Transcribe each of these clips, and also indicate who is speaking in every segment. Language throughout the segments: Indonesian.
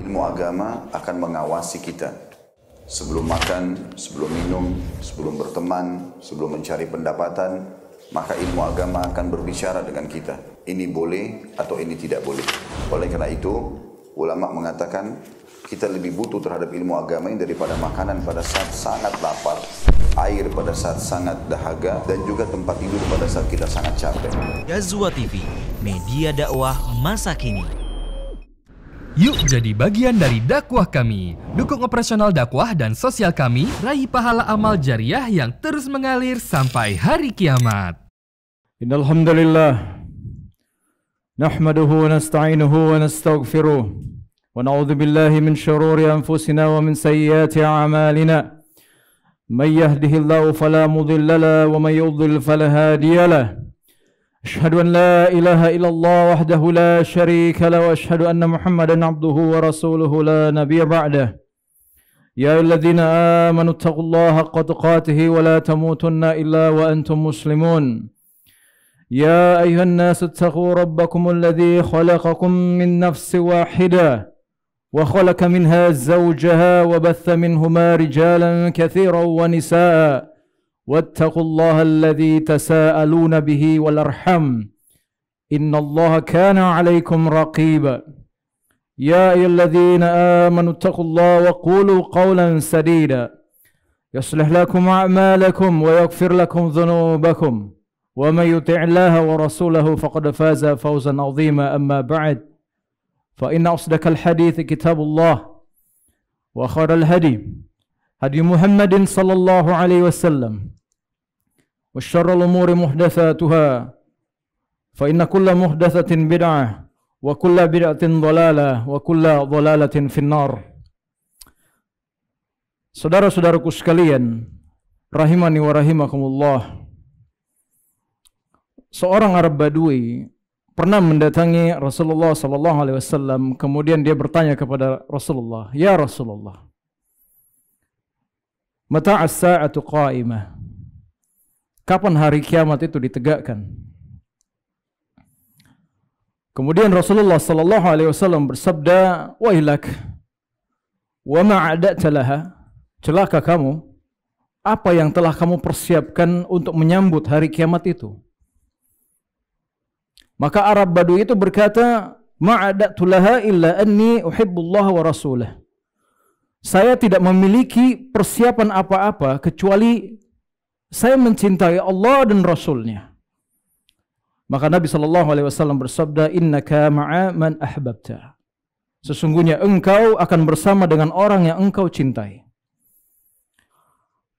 Speaker 1: Ilmu agama akan mengawasi kita. Sebelum makan, sebelum minum, sebelum berteman, sebelum mencari pendapatan, maka ilmu agama akan berbicara dengan kita. Ini boleh atau ini tidak boleh. Oleh karena itu, ulama mengatakan kita lebih butuh terhadap ilmu agama ini daripada makanan pada saat sangat lapar, air pada saat sangat dahaga, dan juga tempat tidur pada saat kita sangat capek.
Speaker 2: Ghazwa TV, media dakwah masa kini.
Speaker 3: Yuk jadi bagian dari dakwah kami. Dukung operasional dakwah dan sosial kami, raih pahala amal jariah yang terus mengalir sampai hari kiamat.
Speaker 4: Innal hamdalillah nahmaduhu wa nasta'inuhu wa nastaghfiruh wa na'udzu billahi min shururi anfusina wa min sayyiati a'malina. May yahdihillahu fala mudilla lahu wa may yudlil fala hadiya lahu. أشهد أن لا إله إلا الله وحده لا شريك له وأشهد أن محمدا عبده ورسوله لا نبي بعده يا أيها الذين آمنوا اتقوا الله حق تقاته ولا تموتن إلا وأنتم مسلمون يا أيها الناس اتقوا ربكم الذي خلقكم من نفس واحدة وخلق منها زوجها وبث منهما رجالا كثيرا ونساء واتقوا الله الذي تساءلون به والأرحم إن الله كان عليكم رقيبا يا أيها الذين آمنوا اتقوا الله وقولوا قولا سديدا يصلح لكم أعمالكم ويغفر لكم ذنوبكم ومن يطع الله ورسوله فقد فاز فوزا عظيما أما بعد فإن أصدق الحديث كتاب الله وخير الهدي هدي محمد صلى الله عليه وسلم وشر الأمور محدثاتها فإن كل محدثة بدعة وكل بدعة ضلالة وكل ضلالة في النار. Saudara-saudaraku sekalian, rahimani wa rahimakumullah. Seorang Arab Badui pernah mendatangi Rasulullah sallallahu alaihi wasallam, kemudian dia bertanya kepada Rasulullah, "Ya Rasulullah, mata as-sa'atu qa'imah?" Kapan hari kiamat itu ditegakkan? Kemudian Rasulullah sallallahu alaihi wasallam bersabda, "Wailak, wa ma a'da'ta laha?" Celaka kamu, apa yang telah kamu persiapkan untuk menyambut hari kiamat itu? Maka Arab Badui itu berkata, "Ma a'da'tu laha illa anni uhibbullah wa rasulah." Saya tidak memiliki persiapan apa-apa kecuali saya mencintai Allah dan Rasulnya. Maka Nabi SAW bersabda, "Innaka ma'a man ahbabta." Sesungguhnya engkau akan bersama dengan orang yang engkau cintai.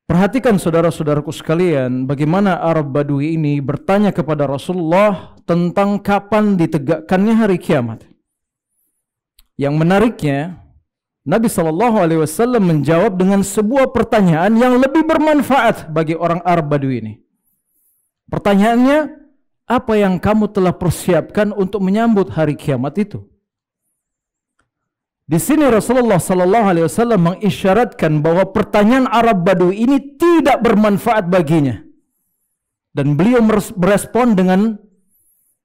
Speaker 4: Perhatikan saudara-saudaraku sekalian, bagaimana Arab Badui ini bertanya kepada Rasulullah tentang kapan ditegakkannya hari kiamat. Yang menariknya, Nabi SAW menjawab dengan sebuah pertanyaan yang lebih bermanfaat bagi orang Arab Badui ini. Pertanyaannya, apa yang kamu telah persiapkan untuk menyambut hari kiamat itu? Di sini Rasulullah SAW mengisyaratkan bahwa pertanyaan Arab Badui ini tidak bermanfaat baginya. Dan beliau merespon dengan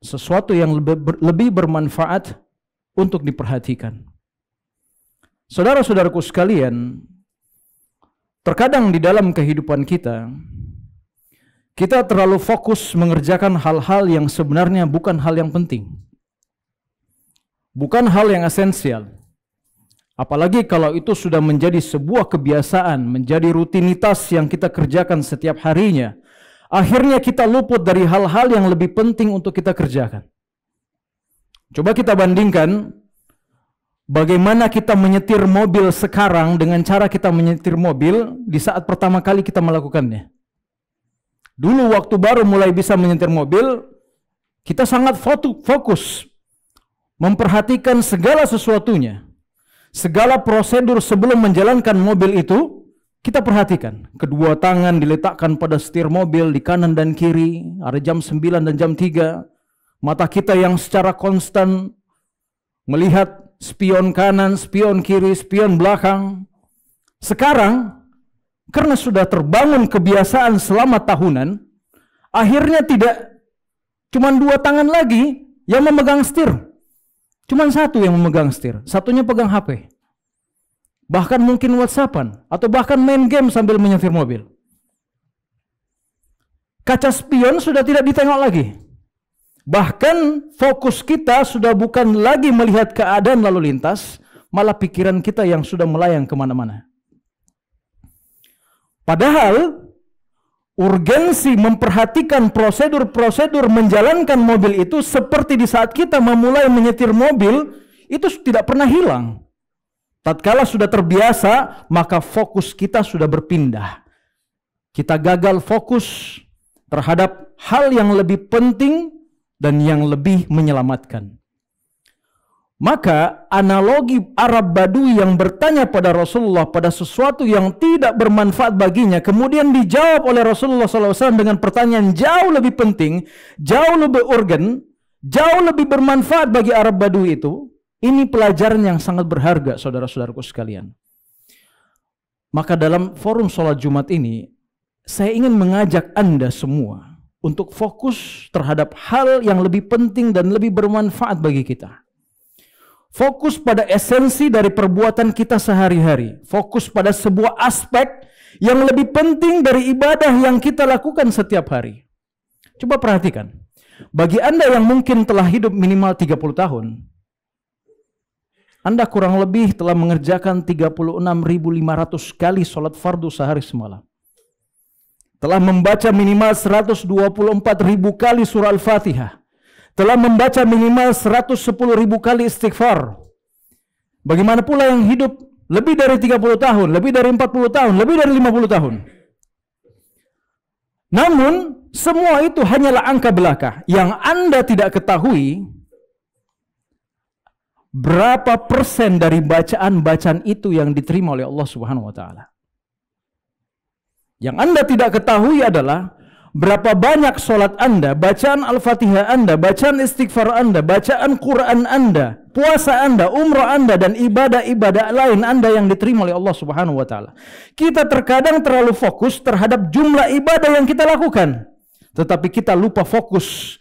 Speaker 4: sesuatu yang lebih bermanfaat untuk diperhatikan. Saudara-saudaraku sekalian, terkadang di dalam kehidupan kita terlalu fokus mengerjakan hal-hal yang sebenarnya bukan hal yang penting. Bukan hal yang esensial. Apalagi kalau itu sudah menjadi sebuah kebiasaan, menjadi rutinitas yang kita kerjakan setiap harinya. Akhirnya kita luput dari hal-hal yang lebih penting untuk kita kerjakan. Coba kita bandingkan bagaimana kita menyetir mobil sekarang dengan cara kita menyetir mobil di saat pertama kali kita melakukannya. Dulu waktu baru mulai bisa menyetir mobil, kita sangat fokus memperhatikan segala sesuatunya. Segala prosedur sebelum menjalankan mobil itu, kita perhatikan. Kedua tangan diletakkan pada setir mobil di kanan dan kiri, ada jam 9 dan jam 3. Mata kita yang secara konstan melihat spion kanan, spion kiri, spion belakang. Sekarang, karena sudah terbangun kebiasaan selama tahunan, akhirnya tidak cuma dua tangan lagi yang memegang setir. Cuma satu yang memegang setir, satunya pegang HP. bahkan mungkin WhatsAppan, atau bahkan main game sambil menyetir mobil. Kaca spion sudah tidak ditengok lagi. Bahkan fokus kita sudah bukan lagi melihat keadaan lalu lintas, malah pikiran kita yang sudah melayang kemana-mana. Padahal urgensi memperhatikan prosedur-prosedur menjalankan mobil itu seperti di saat kita memulai menyetir mobil, itu tidak pernah hilang. Tatkala sudah terbiasa, maka fokus kita sudah berpindah. Kita gagal fokus terhadap hal yang lebih penting dan yang lebih menyelamatkan. Maka analogi Arab Badui yang bertanya pada Rasulullah pada sesuatu yang tidak bermanfaat baginya, kemudian dijawab oleh Rasulullah SAW dengan pertanyaan jauh lebih penting, jauh lebih urgen, jauh lebih bermanfaat bagi Arab Badui itu. Ini pelajaran yang sangat berharga, saudara-saudaraku sekalian. Maka dalam forum sholat Jumat ini, saya ingin mengajak Anda semua untuk fokus terhadap hal yang lebih penting dan lebih bermanfaat bagi kita. Fokus pada esensi dari perbuatan kita sehari-hari. Fokus pada sebuah aspek yang lebih penting dari ibadah yang kita lakukan setiap hari. Coba perhatikan. Bagi Anda yang mungkin telah hidup minimal 30 tahun, Anda kurang lebih telah mengerjakan 36.500 kali sholat fardu sehari semalam. Telah membaca minimal 124.000 kali surah Al-Fatihah. Telah membaca minimal 110.000 kali istighfar. Bagaimana pula yang hidup lebih dari 30 tahun, lebih dari 40 tahun, lebih dari 50 tahun. Namun, semua itu hanyalah angka belaka. Yang Anda tidak ketahui, berapa persen dari bacaan-bacaan itu yang diterima oleh Allah Subhanahu wa Ta'ala. Yang Anda tidak ketahui adalah berapa banyak sholat Anda, bacaan Al-Fatihah Anda, bacaan istighfar Anda, bacaan Quran Anda, puasa Anda, umrah Anda, dan ibadah-ibadah lain Anda yang diterima oleh Allah Subhanahu wa Ta'ala. Kita terkadang terlalu fokus terhadap jumlah ibadah yang kita lakukan, tetapi kita lupa fokus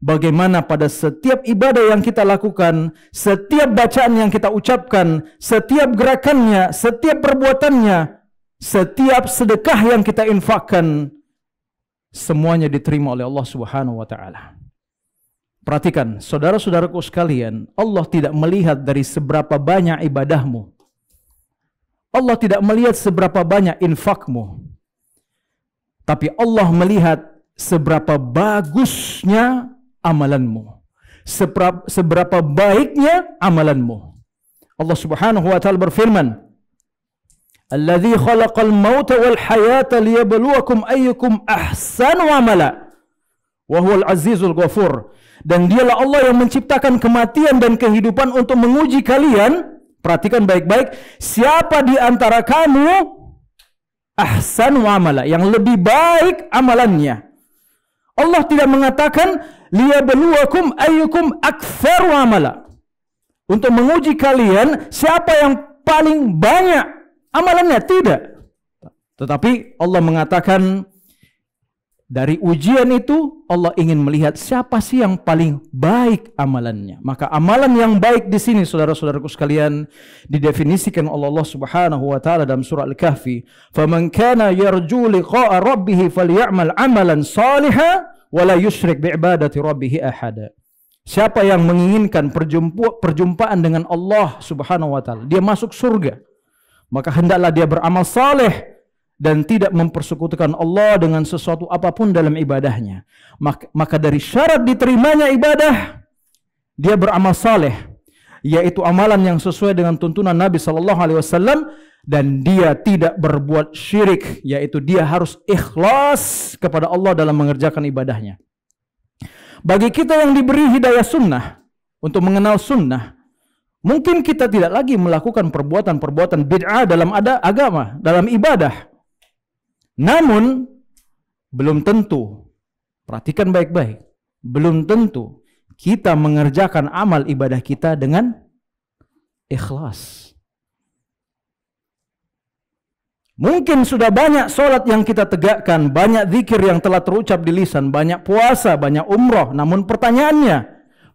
Speaker 4: bagaimana pada setiap ibadah yang kita lakukan, setiap bacaan yang kita ucapkan, setiap gerakannya, setiap perbuatannya, setiap sedekah yang kita infakkan, semuanya diterima oleh Allah Subhanahu wa Ta'ala. Perhatikan, saudara-saudaraku sekalian, Allah tidak melihat dari seberapa banyak ibadahmu. Allah tidak melihat seberapa banyak infakmu. Tapi Allah melihat seberapa bagusnya amalanmu. Seberapa baiknya amalanmu. Allah Subhanahu wa Ta'ala berfirman, Alladzi khalaqal mauta wal hayata liyabluwakum ayyukum ahsanu amala wa huwal azizul ghafur. Dan dialah Allah yang menciptakan kematian dan kehidupan untuk menguji kalian. Perhatikan baik-baik, siapa di antara kamu ahsanu amala, yang lebih baik amalannya. Allah tidak mengatakan liyabluwakum ayyukum aktsaru amala, untuk menguji kalian siapa yang paling banyak amalannya, tidak. Tetapi Allah mengatakan dari ujian itu Allah ingin melihat siapa sih yang paling baik amalannya. Maka amalan yang baik di sini, saudara-saudaraku sekalian, didefinisikan oleh Allah Subhanahu wa Ta'ala dalam surah Al-Kahfi, "Faman kana yarju liqa'a rabbih falyamal 'amalan shalihan wa la yusyrik bi'ibadati rabbih ahada." Siapa yang menginginkan perjumpaan dengan Allah Subhanahu wa Ta'ala, dia masuk surga, maka hendaklah dia beramal saleh dan tidak mempersekutukan Allah dengan sesuatu apapun dalam ibadahnya. Maka dari syarat diterimanya ibadah, dia beramal saleh, yaitu amalan yang sesuai dengan tuntunan Nabi SAW, dan dia tidak berbuat syirik, yaitu dia harus ikhlas kepada Allah dalam mengerjakan ibadahnya. Bagi kita yang diberi hidayah sunnah untuk mengenal sunnah, mungkin kita tidak lagi melakukan perbuatan-perbuatan bid'ah dalam agama, dalam ibadah. Namun, belum tentu, perhatikan baik-baik, belum tentu kita mengerjakan amal ibadah kita dengan ikhlas. Mungkin sudah banyak sholat yang kita tegakkan, banyak zikir yang telah terucap di lisan, banyak puasa, banyak umrah. Namun pertanyaannya,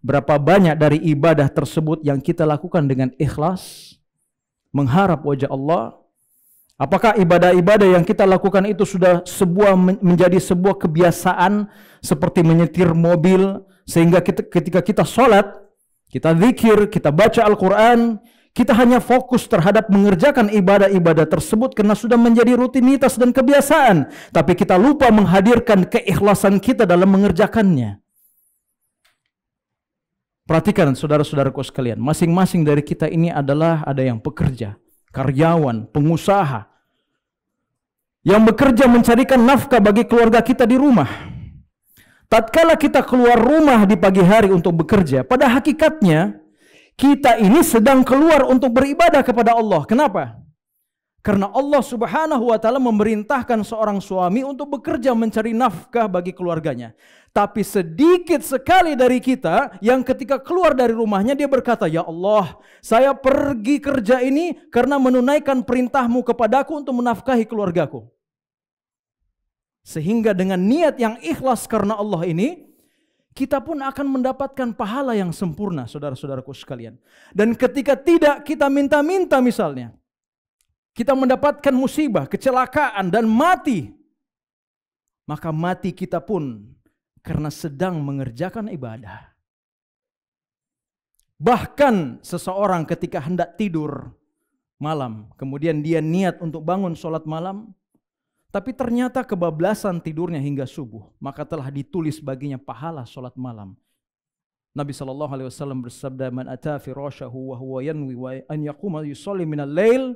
Speaker 4: berapa banyak dari ibadah tersebut yang kita lakukan dengan ikhlas? mengharap wajah Allah? Apakah ibadah-ibadah yang kita lakukan itu sudah menjadi sebuah kebiasaan seperti menyetir mobil, sehingga ketika kita sholat, kita zikir, kita baca Al-Quran, kita hanya fokus terhadap mengerjakan ibadah-ibadah tersebut karena sudah menjadi rutinitas dan kebiasaan, tapi kita lupa menghadirkan keikhlasan kita dalam mengerjakannya. Perhatikan saudara-saudaraku sekalian, masing-masing dari kita ini adalah ada yang pekerja, karyawan, pengusaha, yang bekerja mencarikan nafkah bagi keluarga kita di rumah. Tatkala kita keluar rumah di pagi hari untuk bekerja, pada hakikatnya kita ini sedang keluar untuk beribadah kepada Allah. Kenapa? Karena Allah Subhanahu wa Ta'ala memerintahkan seorang suami untuk bekerja mencari nafkah bagi keluarganya. Tapi sedikit sekali dari kita yang ketika keluar dari rumahnya dia berkata, "Ya Allah, saya pergi kerja ini karena menunaikan perintahmu kepadaku untuk menafkahi keluargaku." Sehingga dengan niat yang ikhlas karena Allah ini, kita pun akan mendapatkan pahala yang sempurna, saudara-saudaraku sekalian. Dan ketika tidak kita minta-minta misalnya, kita mendapatkan musibah, kecelakaan dan mati, maka mati kita pun karena sedang mengerjakan ibadah. Bahkan seseorang ketika hendak tidur malam, kemudian dia niat untuk bangun sholat malam, tapi ternyata kebablasan tidurnya hingga subuh, maka telah ditulis baginya pahala sholat malam. Nabi SAW bersabda, "Man ata firashahu wa huwa yanwi wa an yaquma yusalli minal lail,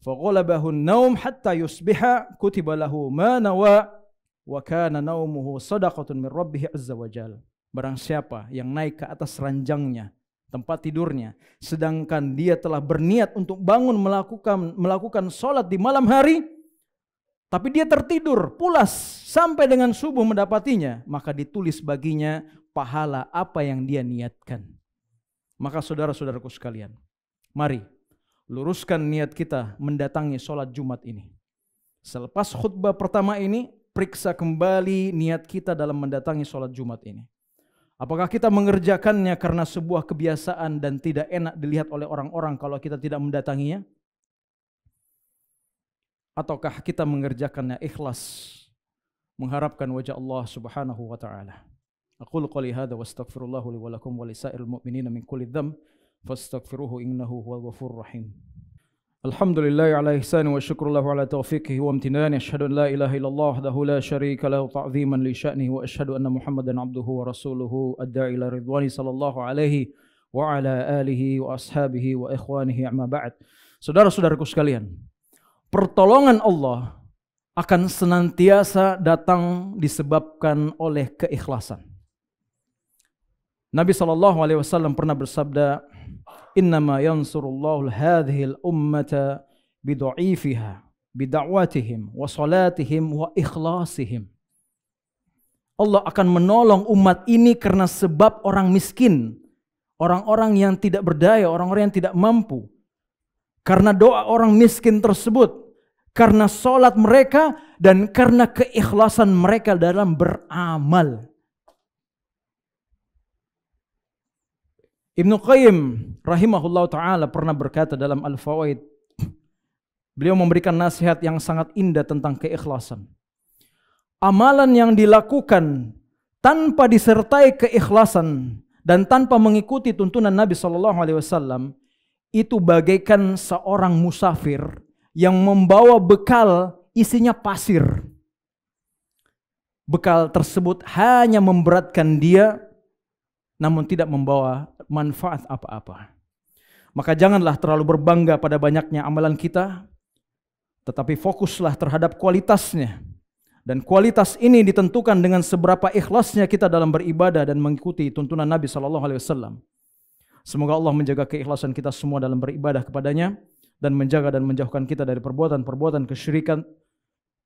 Speaker 4: faghalabahu an-naum hatta yusbiha, kutiba lahu ma nawa, wa kana naumuhu sadaqatun min rabbih azza wa jalla." Barang siapa yang naik ke atas ranjangnya, tempat tidurnya, sedangkan dia telah berniat untuk bangun melakukan sholat di malam hari, tapi dia tertidur pulas sampai dengan subuh mendapatinya, maka ditulis baginya pahala apa yang dia niatkan. Maka saudara-saudaraku sekalian, mari luruskan niat kita mendatangi sholat Jumat ini. Selepas khutbah pertama ini, periksa kembali niat kita dalam mendatangi sholat Jumat ini. Apakah kita mengerjakannya karena sebuah kebiasaan dan tidak enak dilihat oleh orang-orang kalau kita tidak mendatanginya? Ataukah kita mengerjakannya ikhlas, mengharapkan wajah Allah Subhanahu wa Ta'ala? Aqulu qali hadza wa astaghfirullah li wa lakum wa lisairil mu'minina min kulli dzamb fastaghfiruhu innahu huwal ghafurur rahim. Alhamdulillah ala ihsani wa syukrullahu ala taufiqihi wa amtinani. Asyhadu an la ilaha illallah wahdahu la syarika lahu ta'ziman li sya'nihi wa asyhadu anna Muhammadan abduhu wa rasuluhu ad-da'i ila ridwani sallallahu alaihi wa ala alihi wa ashabihi wa ikhwanihi amma ba'd. Saudara-saudaraku sekalian, pertolongan Allah akan senantiasa datang disebabkan oleh keikhlasan. Nabi SAW pernah bersabda, "Innama yansurullahu hadhil ummata bidu'ifiha bida'watihim wa salatihim wa ikhlasihim." Allah akan menolong umat ini karena sebab orang miskin, orang-orang yang tidak berdaya, orang-orang yang tidak mampu. Karena doa orang miskin tersebut, karena salat mereka, dan karena keikhlasan mereka dalam beramal. Ibnu Qayyim rahimahullah ta'ala pernah berkata dalam Al-Fawaid, beliau memberikan nasihat yang sangat indah tentang keikhlasan. Amalan yang dilakukan tanpa disertai keikhlasan dan tanpa mengikuti tuntunan Nabi SAW, itu bagaikan seorang musafir yang membawa bekal isinya pasir. Bekal tersebut hanya memberatkan dia, namun tidak membawa manfaat apa-apa. Maka janganlah terlalu berbangga pada banyaknya amalan kita, tetapi fokuslah terhadap kualitasnya. Dan kualitas ini ditentukan dengan seberapa ikhlasnya kita dalam beribadah dan mengikuti tuntunan Nabi SAW. Semoga Allah menjaga keikhlasan kita semua dalam beribadah kepadanya, dan menjaga dan menjauhkan kita dari perbuatan-perbuatan kesyirikan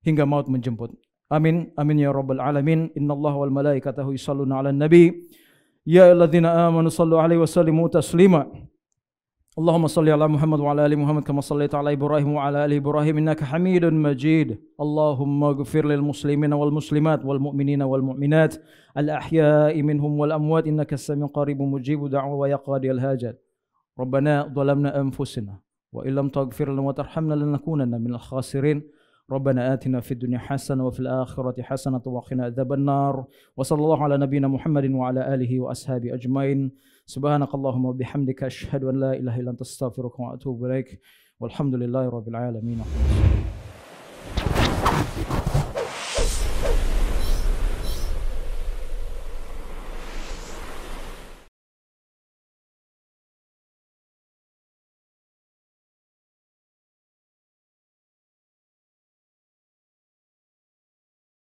Speaker 4: hingga maut menjemput. Amin, amin ya rabbal alamin. Innallaha wal malaikatahu yusholluna 'alan nabi. Ya ayyuhalladzina amanu shallu 'alaihi wa sallimu taslima. Allahumma shalli ala Muhammad wa ala ali Muhammad kama shallaita ala Ibrahim wa ala ali Ibrahim innaka Hamidun Majid. Allahumma ighfir lil muslimina wal muslimat wal mu'minina wal mu'minat al ahya'i minhum wal amwat innaka as-sami'u qaribun mujibud da'wa wa ya qadiyal hajat. Rabbana dhalamna anfusana وإن لم تغفر لنا وترحمنا لنكونن من الخاسرين ربنا آتنا في الدنيا حسنة وفي الآخرة حسنة وقنا عذاب النار وصلى الله على نبينا محمد وعلى آله وأصحابه أجمعين سبحانك اللهم وبحمدك أشهد أن لا إله إلا أنت أستغفرك وأتوب إليك والحمد لله رب العالمين.